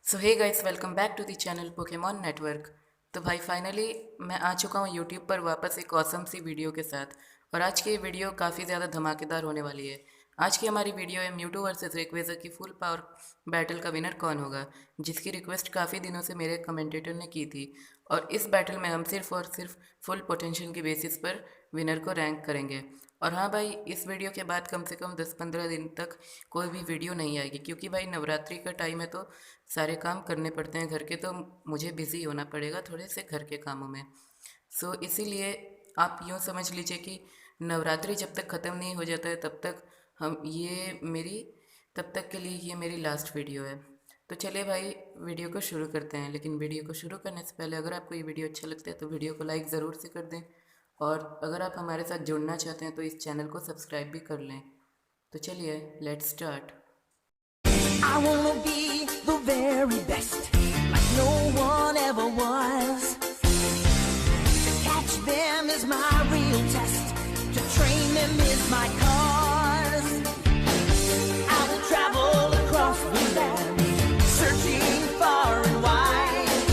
So hey guys, welcome back to the channel Pokemon network. तो भाई finally मैं आ चुका हूँ यूट्यूब पर वापस एक ऑसम सी वीडियो के साथ। और आज की ये वीडियो काफ़ी ज़्यादा धमाकेदार होने वाली है। आज की हमारी वीडियो है म्यूटू वर्सेस रेक्वेज़ा की फुल पावर बैटल का विनर कौन होगा, जिसकी रिक्वेस्ट काफ़ी दिनों से मेरे कमेंटेटर ने की थी। और इस बैटल में हम सिर्फ और सिर्फ फुल पोटेंशियल की बेसिस पर विनर को रैंक करेंगे। और हाँ भाई, इस वीडियो के बाद कम से कम 10-15 दिन तक कोई भी वीडियो नहीं आएगी, क्योंकि भाई नवरात्रि का टाइम है तो सारे काम करने पड़ते हैं घर के, तो मुझे बिज़ी होना पड़ेगा थोड़े से घर के कामों में। सो इसीलिए आप यूँ समझ लीजिए कि नवरात्रि जब तक ख़त्म नहीं हो जाता है तब तक हम ये मेरी तब तक के लिए ये मेरी लास्ट वीडियो है। तो चलिए भाई, वीडियो को शुरू करते हैं। लेकिन वीडियो को शुरू करने से पहले अगर आपको ये वीडियो अच्छा लगता है तो वीडियो को लाइक ज़रूर से कर दें। और अगर आप हमारे साथ जुड़ना चाहते हैं तो इस चैनल को सब्सक्राइब भी कर लें। तो चलिए let's start. I wanna be the very best, like no one ever was. To catch them is my real test, to train them is my cause. I will travel across the land, searching far and wide.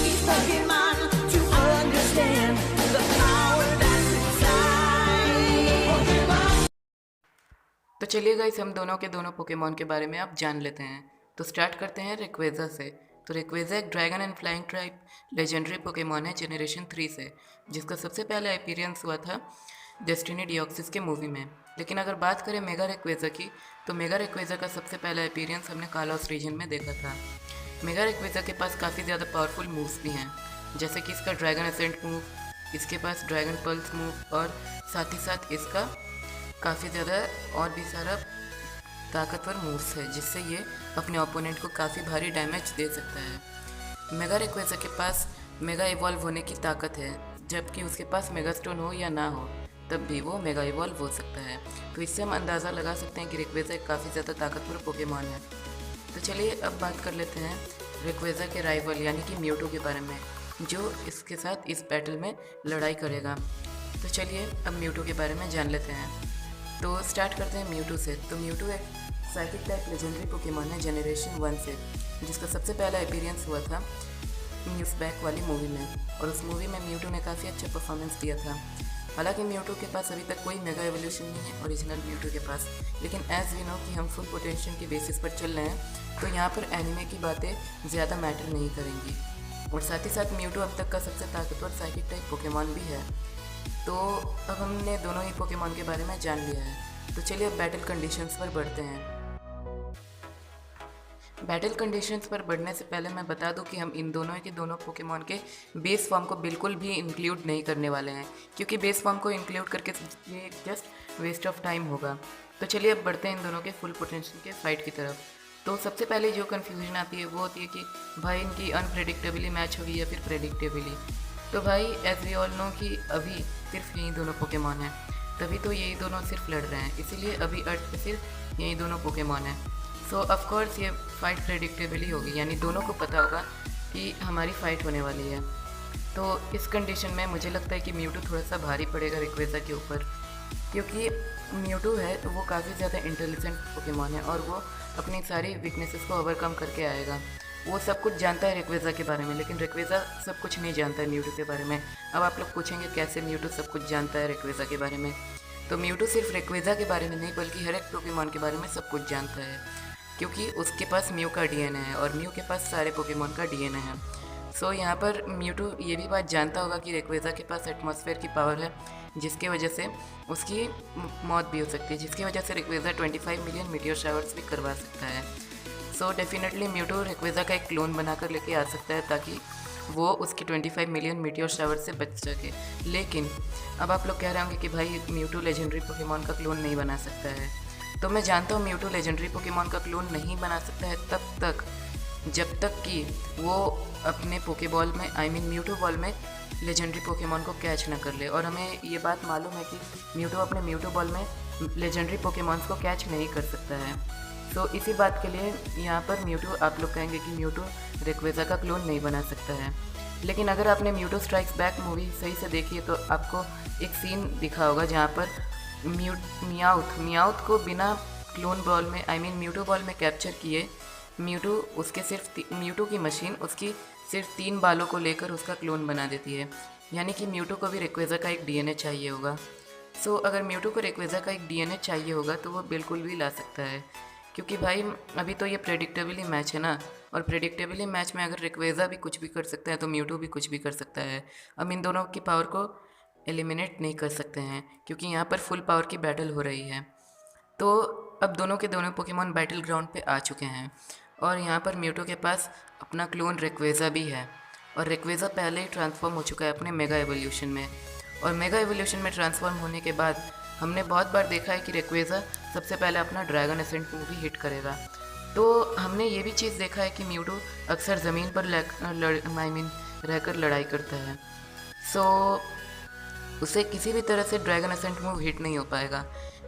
Each Pokemon to understand the power that's inside. Pokemon. तो चलिए guys, हम दोनों के दोनों Pokemon के बारे में आप जान लेते हैं। तो स्टार्ट करते हैं रेक्वेज़ा से। तो रेक्वेज़ा एक dragon and flying type legendary Pokemon है जनरेशन 3 से, जिसका सबसे पहला अपीयरेंस हुआ था डेस्टिनी डिओक्सिस के मूवी में। लेकिन अगर बात करें मेगा रेक्वेज़ा की, तो मेगा रेक्वेज़ा का सबसे पहला अपीयरेंस हमने कालॉस रीजन में देखा था। मेगा रेक्वेज़ा के पास काफ़ी ज़्यादा पावरफुल मूव्स भी हैं, जैसे कि इसका ड्रैगन असेंट मूव, इसके पास ड्रैगन पल्स मूव, और साथ ही साथ इसका काफ़ी ज़्यादा और भी सारा ताकतवर मूव्स है, जिससे ये अपने ओपोनेंट को काफ़ी भारी डैमेज दे सकता है। मेगा रेक्वेज़ा के पास मेगा इवॉल्व होने की ताकत है, जबकि उसके पास मेगा स्टोन हो या ना हो तब भी वो मेगा इवॉल्व हो सकता है। तो इससे हम अंदाज़ा लगा सकते हैं कि रेक्वेज़ा एक काफ़ी ज़्यादा ताकतवर पोकेमॉन है। तो चलिए अब बात कर लेते हैं रेक्वेज़ा के राइवल यानी कि म्यूटू के बारे में, जो इसके साथ इस बैटल में लड़ाई करेगा। तो चलिए अब म्यूटू के बारे में जान लेते हैं। तो स्टार्ट करते हैं म्यूटू से। तो म्यूटू एक साइकिक टाइप लेजेंडरी पोकेमॉन है जनरेशन 1 से, जिसका सबसे पहला अपीयरेंस हुआ था न्यूज़ बैक वाली मूवी में। और उस मूवी में म्यूटू ने काफ़ी अच्छा परफॉर्मेंस दिया था। हालांकि म्यूटू के पास अभी तक कोई मेगा एवोल्यूशन नहीं है ओरिजिनल म्यूटू के पास, लेकिन एज वी नो कि हम फुल पोटेंशियल की बेसिस पर चल रहे हैं, तो यहाँ पर एनिमे की बातें ज़्यादा मैटर नहीं करेंगी। और साथ ही साथ म्यूटू अब तक का सबसे ताकतवर साइकिक टाइप पोकेमॉन भी है। तो अब हमने दोनों ही पोकेमॉन के बारे में जान लिया है। तो चलिए अब बैटल कंडीशंस पर बढ़ते हैं। बैटल कंडीशंस पर बढ़ने से पहले मैं बता दूं कि हम इन दोनों के दोनों पोकेमॉन के बेस फॉर्म को बिल्कुल भी इंक्लूड नहीं करने वाले हैं, क्योंकि बेस फॉर्म को इंक्लूड करके ये जस्ट वेस्ट ऑफ टाइम होगा। तो चलिए अब बढ़ते हैं इन दोनों के फुल पोटेंशियल के फाइट की तरफ। तो सबसे पहले जो कन्फ्यूजन आती है वो होती है कि भाई इनकी अनप्रेडिक्टेबली मैच होगी या फिर प्रेडिक्टेबली। तो भाई एज वी ऑल नो कि अभी सिर्फ यही दोनों पोकेमॉन हैं, तभी तो यही दोनों सिर्फ लड़ रहे हैं, इसीलिए अभी अर्थ पे सिर्फ यही दोनों पोकेमॉन हैं। सो ऑफकोर्स ये फ़ाइट प्रेडिक्टेबली होगी, यानी दोनों को पता होगा कि हमारी फ़ाइट होने वाली है। तो इस कंडीशन में मुझे लगता है कि म्यूटू थोड़ा सा भारी पड़ेगा रेक्वेज़ा के ऊपर, क्योंकि म्यूटू है तो वो काफ़ी ज़्यादा इंटेलिजेंट पोकेमॉन है और वो अपनी सारी वीकनेसेस को ओवरकम करके आएगा। वो सब कुछ जानता है रेक्वेज़ा के बारे में, लेकिन रेक्वेज़ा सब कुछ नहीं जानता है म्यूटू के बारे में। अब आप लोग पूछेंगे कैसे म्यूटू सब कुछ जानता है रेक्वेज़ा के बारे में। तो म्यूटू सिर्फ रेक्वेज़ा के बारे में नहीं बल्कि हर एक पोकेमॉन के बारे में सब कुछ जानता है, क्योंकि उसके पास म्यू का डीएनए है और म्यू के पास सारे पोकेमॉन का डीएनए है। सो यहाँ पर म्यूटू ये भी बात जानता होगा कि रेक्वेज़ा के पास एटमॉस्फेयर की पावर है, जिसकी वजह से उसकी मौत भी हो सकती है, जिसकी वजह से रेक्वेज़ा 25 मिलियन मीटियोर शावर्स भी करवा सकता है। सो डेफिनेटली म्यूटू रेक्वेज़ा का एक क्लोन बनाकर लेके आ सकता है, ताकि वो उसकी 25 मिलियन मीटियोर शावर से बच सके। लेकिन अब आप लोग कह रहे होंगे कि भाई म्यूटू लेजेंडरी पोकेमॉन का क्लोन नहीं बना सकता है। तो मैं जानता हूँ म्यूटू लेजेंडरी पोकेमॉन का क्लोन नहीं बना सकता है तब तक जब तक कि वो अपने पोकेबॉल में म्यूटू बॉल में लेजेंडरी पोकेमॉन को कैच ना कर ले। और हमें ये बात मालूम है कि म्यूटू अपने म्यूटू बॉल में लेजेंडरी पोकेमॉन्स को कैच नहीं कर सकता है। तो इसी बात के लिए यहाँ पर म्यूटू आप लोग कहेंगे कि म्यूटू रेक्वेज़ा का क्लोन नहीं बना सकता है। लेकिन अगर आपने म्यूटू स्ट्राइक्स बैक मूवी सही से देखी है तो आपको एक सीन दिखा होगा जहाँ पर मियाउथ को बिना क्लोन बॉल में म्यूटू बॉल में कैप्चर किए म्यूटू उसके म्यूटू की मशीन उसकी सिर्फ 3 बालों को लेकर उसका क्लोन बना देती है। यानी कि म्यूटू को भी रेक्वेज़ा का एक डीएनए चाहिए होगा। सो अगर म्यूटू को रेक्वेज़ा का एक डीएनए चाहिए होगा तो वो बिल्कुल भी ला सकता है, क्योंकि भाई अभी तो ये प्रेडिक्टेबली मैच है ना, और प्रेडिक्टेबली मैच में अगर रेक्वेज़ा भी कुछ भी कर सकता है तो म्यूटू भी कुछ भी कर सकता है। हम इन दोनों की पावर को एलिमिनेट नहीं कर सकते हैं, क्योंकि यहाँ पर फुल पावर की बैटल हो रही है। तो अब दोनों के दोनों पोकेमॉन बैटल ग्राउंड पे आ चुके हैं, और यहाँ पर म्यूटो के पास अपना क्लोन रेक्वेज़ा भी है, और रेक्वेज़ा पहले ही ट्रांसफॉर्म हो चुका है अपने मेगा एवोल्यूशन में। और मेगा एवोल्यूशन में ट्रांसफॉर्म होने के बाद हमने बहुत बार देखा है कि रेक्वेज़ा सबसे पहले अपना ड्रैगन एसेंट मूव ही हिट करेगा। तो हमने ये भी चीज़ देखा है कि म्यूटो अक्सर ज़मीन पर रहकर लड़ाई करता है। सो उसे किसी भी तरह से ड्रैगन एसेंट मूव हिट नहीं हो पाएगा,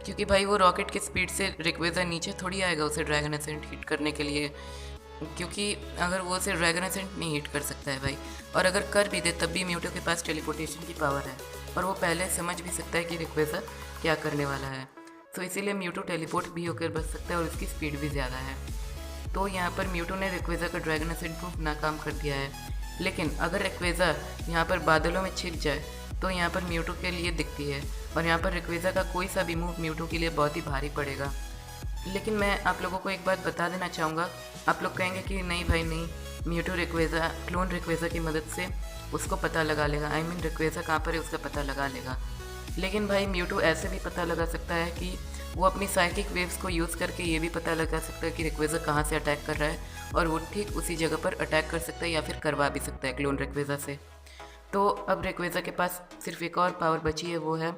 क्योंकि भाई वो रॉकेट की स्पीड से रेक्वेज़ा नीचे थोड़ी आएगा उसे ड्रैगन एसेंट हिट करने के लिए, क्योंकि अगर वो उसे ड्रैगन एसेंट नहीं हिट कर सकता है भाई। और अगर कर भी दे तब भी म्यूटो के पास टेलीपोर्टेशन की पावर है, और वो पहले समझ भी सकता है कि रेक्वेज़ा क्या करने वाला है। तो इसीलिए म्यूटो टेलीपोर्ट भी होकर बच सकता है, और उसकी स्पीड भी ज़्यादा है। तो यहाँ पर म्यूटो ने रेक्वेज़ा का ड्रैगन एसेंट मूव नाकाम कर दिया है। लेकिन अगर रेक्वेज़ा यहाँ पर बादलों में छिप जाए तो यहाँ पर म्यूटो के लिए दिखती है, और यहाँ पर रेक्वेज़ा का कोई सा भी मूव म्यूटो के लिए बहुत ही भारी पड़ेगा। लेकिन मैं आप लोगों को एक बात बता देना चाहूँगा, आप लोग कहेंगे कि नहीं भाई नहीं, म्यूटो रेक्वेज़ा क्लोन रेक्वेज़ा की मदद से उसको पता लगा लेगा, आई मीन रेक्वेज़ा कहाँ पर है उसका पता लगा लेगा। लेकिन भाई म्यूटो ऐसे भी पता लगा सकता है कि वो अपनी साइकिक वेव्स को यूज़ करके ये भी पता लगा सकता है कि रेक्वेज़ा कहाँ से अटैक कर रहा है, और वो ठीक उसी जगह पर अटैक कर सकता है या फिर करवा भी सकता है क्लोन रेक्वेज़ा से। तो अब रेक्वेज़ा के पास सिर्फ एक और पावर बची है, वो है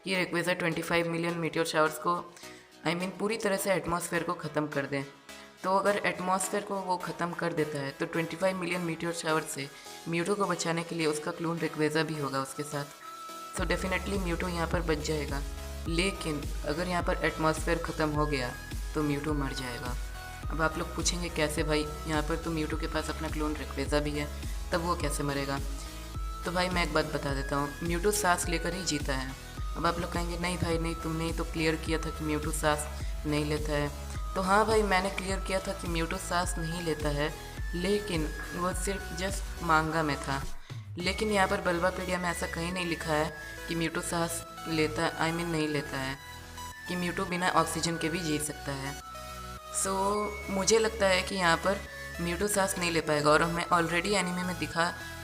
कि रेक्वेज़ा 25 मिलियन मीटियोर शावर्स को आई मीन पूरी तरह से एटमॉस्फेयर को ख़त्म कर दें। तो अगर एटमॉस्फेयर को वो ख़त्म कर देता है तो 25 मिलियन मीटियोर शावर से म्यूटो को बचाने के लिए उसका क्लोन रेक्वेज़ा भी होगा उसके साथ। सो डेफिनेटली म्यूटो यहाँ पर बच जाएगा। लेकिन अगर यहाँ पर एटमॉस्फेयर ख़त्म हो गया तो म्यूटो मर जाएगा। अब आप लोग पूछेंगे कैसे भाई, यहाँ पर तो म्यूटो के पास अपना क्लोन रेक्वेज़ा भी है, तब वो कैसे मरेगा? तो भाई मैं एक बात बता देता हूँ, म्यूटो सांस लेकर ही जीता है। अब आप लोग कहेंगे नहीं भाई नहीं, तुमने ही तो क्लियर किया था कि म्यूटो सांस नहीं लेता है। तो हाँ भाई, मैंने क्लियर किया था कि म्यूटो सांस नहीं लेता है, लेकिन वो सिर्फ जस्ट मांगा में था। लेकिन यहाँ पर बल्बापीडिया में ऐसा कहीं नहीं लिखा है कि म्यूटो सांस लेता आई मीन नहीं लेता है, कि म्यूटो बिना ऑक्सीजन के भी जी सकता है। सो मुझे लगता है कि यहाँ पर म्यूटो सांस नहीं ले पाएगा, और हमें ऑलरेडी एनीमे में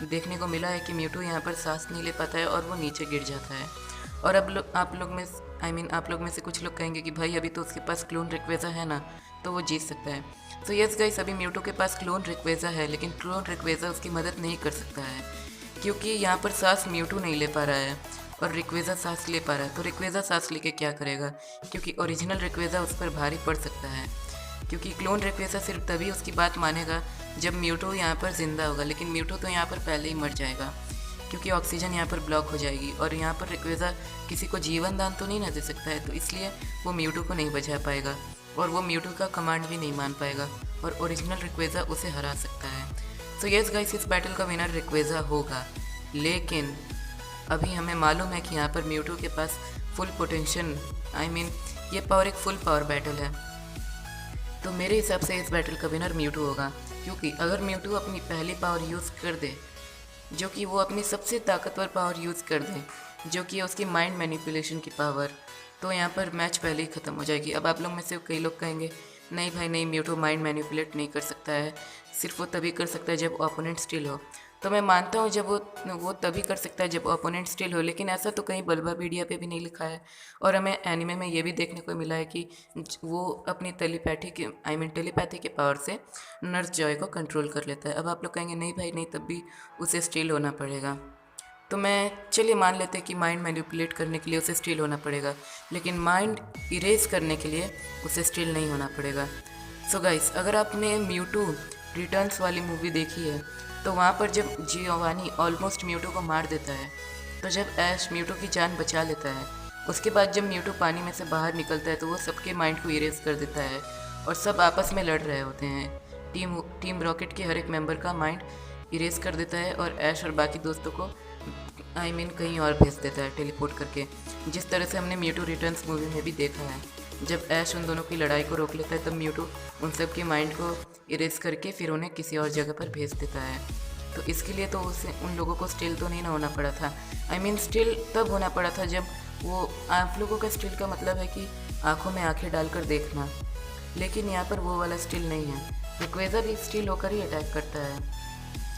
देखने को मिला है कि म्यूटो यहाँ पर सांस नहीं ले पाता है और वो नीचे गिर जाता है। और अब आप लोग में से कुछ लोग कहेंगे कि भाई अभी तो उसके पास क्लोन रेक्वेज़ा है ना, तो वो जीत सकता है। सो यस गाइस, अभी म्यूटो के पास क्लोन रेक्वेज़ा है, लेकिन क्लोन रेक्वेज़ा उसकी मदद नहीं कर सकता है, क्योंकि यहाँ पर सांस म्यूटो नहीं ले पा रहा है और रेक्वेज़ा सांस ले पा रहा है। तो रेक्वेज़ा सांस लेके क्या करेगा, क्योंकि ओरिजिनल रेक्वेज़ा उस पर भारी पड़ सकता है, क्योंकि क्लोन रेक्वेज़ा सिर्फ तभी उसकी बात मानेगा जब म्यूटो यहाँ पर ज़िंदा होगा। लेकिन म्यूटो तो यहाँ पर पहले ही मर जाएगा, क्योंकि ऑक्सीजन यहाँ पर ब्लॉक हो जाएगी, और यहाँ पर रेक्वेज़ा किसी को जीवन दान तो नहीं ना दे सकता है, तो इसलिए वो म्यूटो को नहीं बचा पाएगा, और वो म्यूटो का कमांड भी नहीं मान पाएगा, और ओरिजिनल रेक्वेज़ा उसे हरा सकता है। सो यस गाइस, इस बैटल का विनर रेक्वेज़ा होगा। लेकिन अभी हमें मालूम है कि यहाँ पर म्यूटो के पास फुल पोटेंशियल ये पावर एक फुल पावर बैटल है। तो मेरे हिसाब से इस बैटल का विनर म्यूटो होगा, क्योंकि अगर म्यूटो अपनी पहली पावर यूज़ कर दे, जो कि वो अपनी सबसे ताकतवर पावर यूज़ कर दे, जो कि उसकी माइंड मैनिपुलेशन की पावर, तो यहाँ पर मैच पहले ही ख़त्म हो जाएगी। अब आप लोग में से कई लोग कहेंगे नहीं भाई नहीं, म्यूटो माइंड मैनिपुलेट नहीं कर सकता है, सिर्फ वो तभी कर सकता है जब ओपोनेंट स्टिल हो। तो मैं मानता हूँ जब वो तभी कर सकता है जब ओपोनेंट स्टिल हो, लेकिन ऐसा तो कहीं बल्बापीडिया पे भी नहीं लिखा है। और हमें एनिमे में ये भी देखने को मिला है कि वो अपनी टेलीपैथी के पावर से नर्स जॉय को कंट्रोल कर लेता है। अब आप लोग कहेंगे नहीं भाई नहीं, तब भी उसे स्टिल होना पड़ेगा। तो मैं चलिए मान लेते हैं कि माइंड मैनिपुलेट करने के लिए उसे स्टिल होना पड़ेगा, लेकिन माइंड इरेज करने के लिए उसे स्टिल नहीं होना पड़ेगा। सो गाइस, अगर आपने म्यूटो रिटर्न्स वाली मूवी देखी है, तो वहाँ पर जब जियोवानी ऑलमोस्ट म्यूटो को मार देता है, तो जब ऐश म्यूटो की जान बचा लेता है, उसके बाद जब म्यूटो पानी में से बाहर निकलता है तो वो सबके माइंड को इरेज कर देता है, और सब आपस में लड़ रहे होते हैं। टीम रॉकेट के हर एक मेंबर का माइंड इरेज कर देता है, और ऐश और बाकी दोस्तों को कहीं और भेज देता है टेलीपोर्ट करके, जिस तरह से हमने म्यूटो रिटर्न्स मूवी में भी देखा है। जब ऐश उन दोनों की लड़ाई को रोक लेता है तब म्यूटू उन सब के माइंड को इरेज करके फिर उन्हें किसी और जगह पर भेज देता है। तो इसके लिए तो उसे उन लोगों को स्टिल तो नहीं ना होना पड़ा था। आई मीन स्टिल तब होना पड़ा था जब वो, आप लोगों का स्टिल का मतलब है कि आंखों में आंखें डालकर देखना, लेकिन यहाँ पर वो वाला स्टिल नहीं है। रिक्वेज़ा भी स्टिल होकर ही अटैक करता है।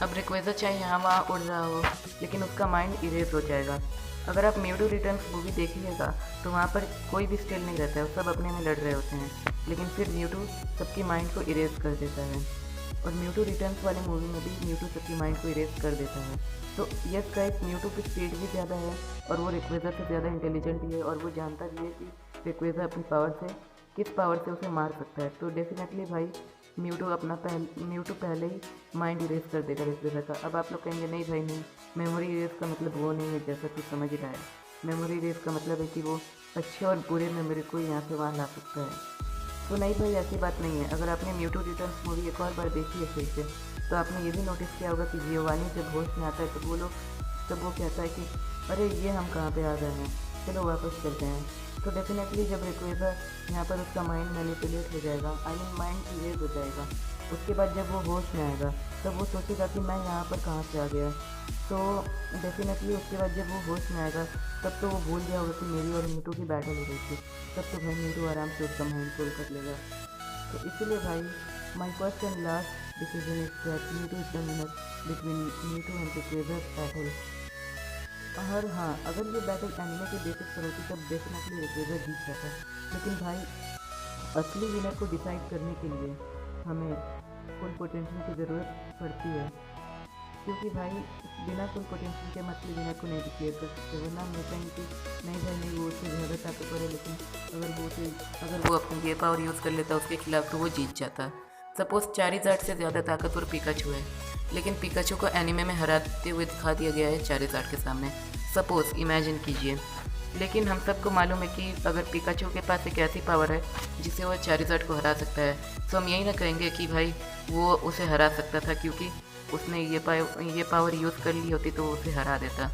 अब रिक्वेज़ा चाहे यहाँ वहाँ उड़ रहा हो, लेकिन उसका माइंड इरेज हो जाएगा। अगर आप म्यूटू रिटर्न्स मूवी देखिएगा तो वहाँ पर कोई भी स्टिल नहीं रहता है, सब अपने में लड़ रहे होते हैं, लेकिन फिर म्यूटू सबकी माइंड को इरेज कर देता है। और म्यूटू रिटर्न्स वाले मूवी में भी म्यूटू सबकी माइंड को इरेज कर देता है। तो यस गाइस, म्यूटू की स्पीड भी ज़्यादा है और वो रिक्वेज़ा से ज़्यादा इंटेलिजेंट भी है, और वो जानता भी है कि रिक्वेज़ा अपनी पावर से किस पावर से उसे मार सकता है। तो डेफिनेटली भाई म्यूटू पहले ही माइंड इरेज कर देगा रिक्वेज़ा का। अब आप लोग कहेंगे नहीं भाई नहीं, मेमोरी इरेज का मतलब वो नहीं है जैसा कि समझ रहा है। मेमोरी इरेज का मतलब है कि वो अच्छे और बुरे मेमोरी को यहाँ से वहाँ ला सकता है। तो नहीं भाई, ऐसी बात नहीं है। अगर आपने म्यूटू रिटर्न्स मूवी एक और बार देखी है सही से, तो आपने ये भी नोटिस किया होगा कि जियोवानी जब होश में आता है तो वो कहता है कि अरे ये हम कहाँ पे आ गए हैं, चलो वापस चलते हैं। तो डेफिनेटली जब रिक्वेज़ा यहाँ पर उसका माइंड मैनिपुलेट हो जाएगा, आई मीन माइंड इरेज हो जाएगा, उसके बाद जब वो होश में आएगा तब वो सोचेगा कि मैं यहाँ पर कहाँ से आ गया। तो डेफिनेटली उसके बाद जब वो होश में आएगा तब तो वो भूल गया होगा कि मेरी और म्यूटू की बैटल हो रही थी। तब तो भाई म्यूटू आराम से उसका माइंड फुल कर लेगा। तो इसीलिए भाई my first and last decision is that Mewtwo is the winner between Mewtwo and Rayquaza battle. और हाँ, अगर ये बैटल एनिमे के बेसिस पर होती तब डेफिनेटली रिक्वेज़ा जीत जाता। लेकिन भाई असली विनर को डिसाइड करने के लिए हमें फुल पोटेंशियल की ज़रूरत पड़ती है, क्योंकि भाई बिना फुल पोटेंशियल के मतलब विनर को नहीं डिक्लेयर कर सकते। वरना हम कहेंगे कि नहीं भाई नहीं, वो उससे ज़्यादा ताकतवर है, लेकिन अगर वो अपनी ये पावर यूज़ कर लेता उसके खिलाफ तो वो जीत जाता। सपोज़ चारिज़ार्ड से ज़्यादा ताकतवर पिकाचू है, लेकिन पिकाचू को एनिमे में हराते हुए दिखा दिया गया है चारिज़ार्ड के सामने। सपोज़ इमेजिन कीजिए, लेकिन हम सबको मालूम है कि अगर पिकाचू के पास एक ऐसी पावर है जिसे वो चारिज़ार्ड को हरा सकता है, तो हम यही ना कहेंगे कि भाई वो उसे हरा सकता था क्योंकि उसने ये पावर यूज़ कर ली होती तो वो उसे हरा देता।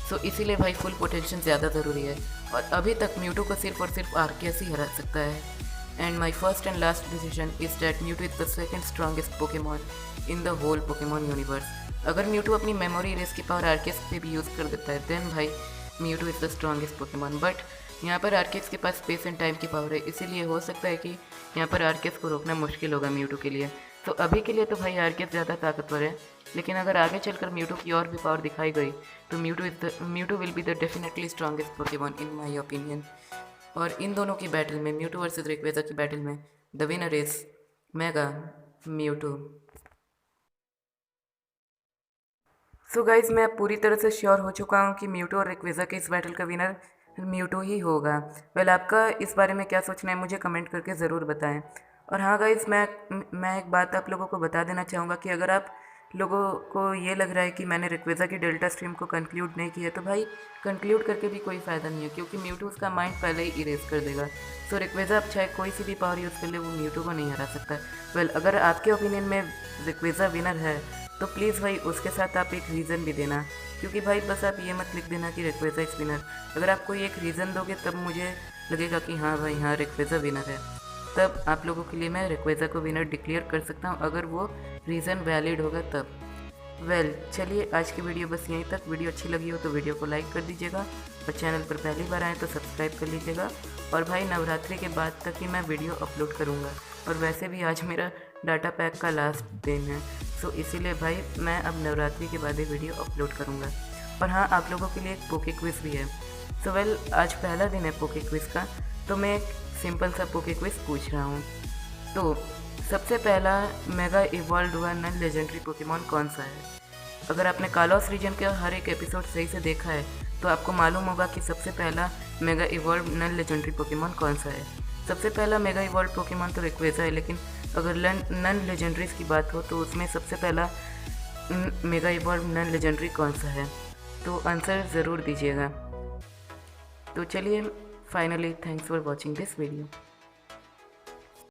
सो इसीलिए भाई फुल पोटेंशियल ज़्यादा ज़रूरी है, और अभी तक म्यूटू को सिर्फ और सिर्फ आर्कियस ही हरा सकता है। And my first and last decision is that Mewtwo is the second strongest Pokemon in the whole Pokemon universe. अगर म्यूटू अपनी मेमोरी इरेज की पावर आर्कियस पे भी यूज़ कर देता है देन भाई Mewtwo is the strongest Pokemon. But यहाँ पर आर्कियस के पास स्पेस एंड टाइम की पावर है, इसीलिए हो सकता है कि यहाँ पर आर्कियस को रोकना मुश्किल होगा म्यूटू के लिए। तो अभी के लिए तो भाई आर्कियस ज़्यादा ताकतवर है, लेकिन अगर आगे चलकर म्यूटू की और भी पावर दिखाई गई तो Mewtwo will be the definitely strongest Pokemon in my opinion. और इन दोनों की बैटल में, म्यूटू वर्सेस रिक्वेज़ा की बैटल में, the winner is mega Mewtwo. So guys, मैं पूरी तरह से श्योर हो चुका हूँ कि म्यूटू और रिक्वेज़ा के इस बैटल का विनर म्यूटू ही होगा। वेल, आपका इस बारे में क्या सोचना है मुझे कमेंट करके ज़रूर बताएं। और हाँ गाइज, मैं एक बात आप लोगों को बता देना चाहूँगा कि अगर आप लोगों को ये लग रहा है कि मैंने रिक्वेज़ा की डेल्टा स्ट्रीम को कंक्लूड नहीं किया, तो भाई कंक्लूड करके भी कोई फ़ायदा नहीं है, क्योंकि म्यूटू उसका माइंड पहले ही इरेज कर देगा। तो रिक्वेज़ा अब चाहे कोई सी भी पावर यूज़ कर ले वो म्यूटू को नहीं हरा सकता। वेल, अगर आपके ओपिनियन में रिक्वेज़ा विनर है तो प्लीज़ भाई उसके साथ आप एक रीज़न भी देना, क्योंकि भाई बस आप ये मत लिख देना कि रिक्वेज़ा इज़ विनर। अगर आप कोई एक रीज़न दोगे तब मुझे लगेगा कि हाँ भाई हाँ रिक्वेज़ा विनर है, तब आप लोगों के लिए मैं रिक्वेज़ा को विनर डिक्लेयर कर सकता हूँ, अगर वो रीज़न वैलिड होगा तब। वेल, चलिए आज की वीडियो बस यहीं तक। वीडियो अच्छी लगी हो तो वीडियो को लाइक कर दीजिएगा, और चैनल पर पहली बार आए तो सब्सक्राइब कर लीजिएगा। और भाई नवरात्रि के बाद तक ही मैं वीडियो अपलोड करूँगा, और वैसे भी आज मेरा डाटा पैक का लास्ट दिन है, सो इसीलिए भाई मैं अब नवरात्रि के बाद ही वीडियो अपलोड करूँगा। और हाँ, आप लोगों के लिए एक पोके क्विज़ भी है। सो वेल, आज पहला दिन है पोके क्विज़ का, तो मैं एक सिंपल सा पोके क्विज़ पूछ रहा हूँ। तो सबसे पहला मेगा इवॉल्व हुआ नन लेजेंडरी पोकेमॉन कौन सा है? अगर आपने कालोस रीजन का हर एक एपिसोड सही से देखा है तो आपको मालूम होगा कि सबसे पहला mega evolve non legendary Pokemon कौन सा है। सबसे पहला मेगा इवॉल्व पोकेमॉन तो रिक्वेज़ा है, लेकिन अगर नन लेजेंडरीज की बात हो तो उसमें सबसे पहला मेगा इवॉल्व नन लेजेंडरी कौन सा है? तो आंसर ज़रूर दीजिएगा। तो चलिए, finally thanks for watching this video.